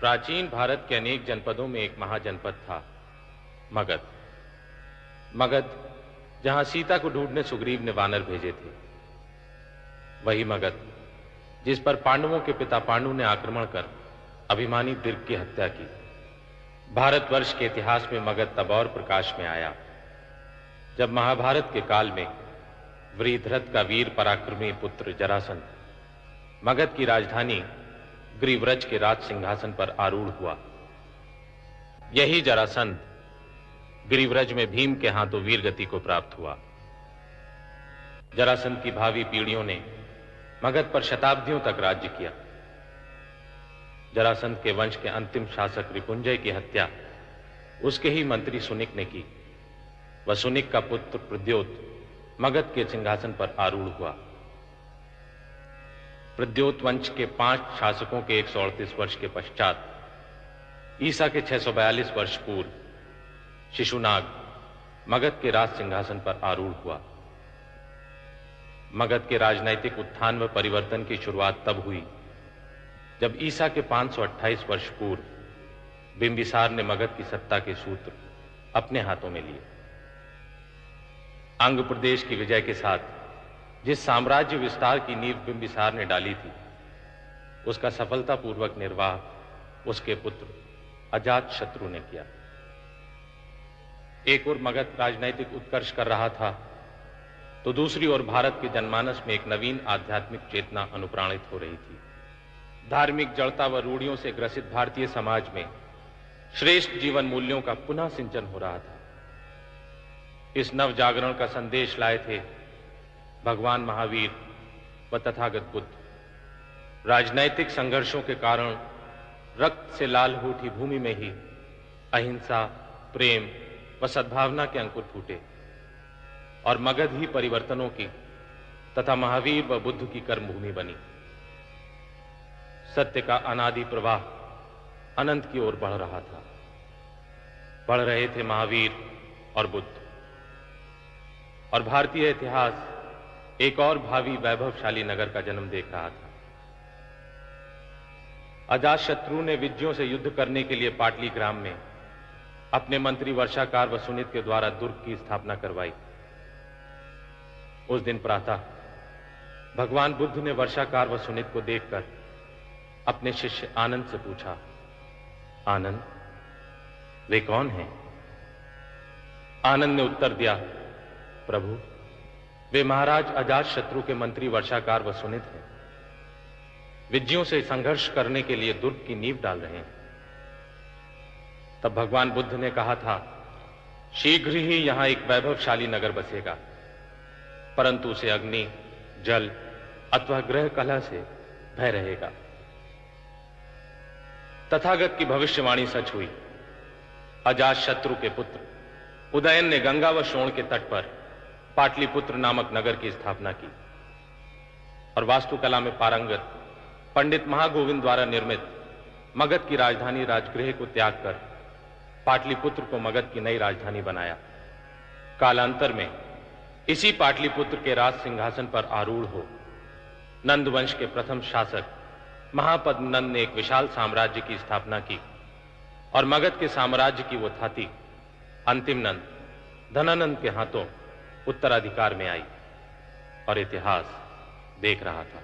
प्राचीन भारत के अनेक जनपदों में एक महाजनपद था, मगध। मगध, जहां सीता को ढूंढने सुग्रीव ने वानर भेजे थे। वही मगध जिस पर पांडवों के पिता पांडु ने आक्रमण कर अभिमानी दीर्घ की हत्या की। भारतवर्ष के इतिहास में मगध तब और प्रकाश में आया जब महाभारत के काल में वृषध्वज का वीर पराक्रमी पुत्र जरासंध मगध की राजधानी गिरिव्रज के राज सिंहासन पर आरूढ़ हुआ। यही जरासंध गिरिव्रज में भीम के हाथों वीरगति को प्राप्त हुआ। जरासंध की भावी पीढ़ियों ने मगध पर शताब्दियों तक राज्य किया। जरासंध के वंश के अंतिम शासक रिपुंजय की हत्या उसके ही मंत्री सुनिक ने की। वह सुनिक का पुत्र प्रद्योत मगध के सिंहासन पर आरूढ़ हुआ। प्रद्योत वंश के 5 शासकों के 138 वर्ष के पश्चात ईसा के 642 वर्ष पूर्व शिशुनाग मगध के राज सिंहासन पर आरूढ़ हुआ। मगध के राजनैतिक उत्थान व परिवर्तन की शुरुआत तब हुई जब ईसा के 528 वर्ष पूर्व बिंबिसार ने मगध की सत्ता के सूत्र अपने हाथों में लिए। अंग प्रदेश की विजय के साथ जिस साम्राज्य विस्तार की नींव बिंबिसार ने डाली थी, उसका सफलतापूर्वक निर्वाह उसके पुत्र अजातशत्रु ने किया। एक ओर मगध राजनैतिक उत्कर्ष कर रहा था, तो दूसरी ओर भारत के जनमानस में एक नवीन आध्यात्मिक चेतना अनुप्राणित हो रही थी। धार्मिक जड़ता व रूढ़ियों से ग्रसित भारतीय समाज में श्रेष्ठ जीवन मूल्यों का पुनः सिंचन हो रहा था। इस नव जागरण का संदेश लाए थे भगवान महावीर व तथागत बुद्ध। राजनैतिक संघर्षों के कारण रक्त से लाल हो उठी भूमि में ही अहिंसा, प्रेम व सद्भावना के अंकुर फूटे और मगध ही परिवर्तनों की तथा महावीर व बुद्ध की कर्मभूमि बनी। सत्य का अनादि प्रवाह अनंत की ओर बढ़ रहा था। बढ़ रहे थे महावीर और बुद्ध, और भारतीय इतिहास एक और भावी वैभवशाली नगर का जन्म देख रहा था। अजातशत्रु ने विज्यों से युद्ध करने के लिए पाटलीग्राम में अपने मंत्री वर्षाकार व सुनित के द्वारा दुर्ग की स्थापना करवाई। उस दिन प्रातः भगवान बुद्ध ने वर्षाकार व सुनित को देखकर अपने शिष्य आनंद से पूछा, आनंद, वे कौन हैं? आनंद ने उत्तर दिया, प्रभु, वे महाराज अजातशत्रु के मंत्री वर्षाकार व सुनित हैं। विज्यों से संघर्ष करने के लिए दुर्ग की नींव डाल रहे हैं। तब भगवान बुद्ध ने कहा था, शीघ्र ही यहां एक वैभवशाली नगर बसेगा, परंतु उसे अग्नि, जल अथवा ग्रह कलह से भय रहेगा। तथागत की भविष्यवाणी सच हुई। अजातशत्रु के पुत्र उदयन ने गंगा व शोण के तट पर पाटलिपुत्र नामक नगर की स्थापना की और वास्तुकला में पारंगत पंडित महागोविंद द्वारा निर्मित मगध की राजधानी राजगृह को त्याग कर पाटलिपुत्र को मगध की नई राजधानी बनाया। कालांतर में इसी पाटलिपुत्र के राज सिंहासन पर आरूढ़ हो नंद वंश के प्रथम शासक महापद्म नंद ने एक विशाल साम्राज्य की स्थापना की और मगध के साम्राज्य की वो थाती अंतिम नंद धनानंद के हाथों उत्तराधिकार में आई और इतिहास देख रहा था।